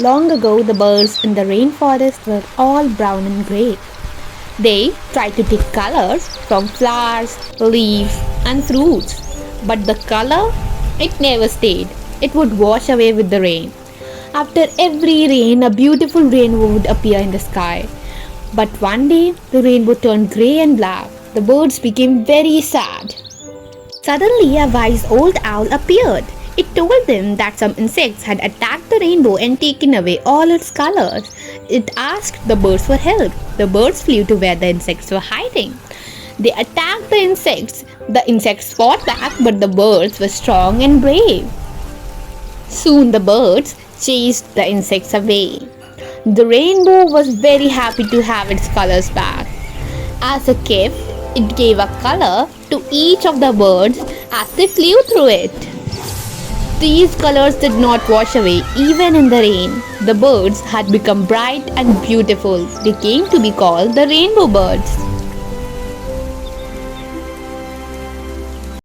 Long ago, the birds in the rainforest were all brown and grey. They tried to take colors from flowers, leaves, and fruits, but the color, it never stayed. It would wash away with the rain. After every rain, a beautiful rainbow would appear in the sky. But one day, the rainbow turned grey and black. The birds became very sad. Suddenly, a wise old owl appeared. It told them that some insects had attacked the rainbow and taken away all its colors. It asked the birds for help. The birds flew to where the insects were hiding. They attacked the insects. The insects fought back, but the birds were strong and brave. Soon the birds chased the insects away. The rainbow was very happy to have its colors back. As a gift, it gave a color to each of the birds as they flew through it. These colors did not wash away even in the rain. The birds had become bright and beautiful. They came to be called the rainbow birds.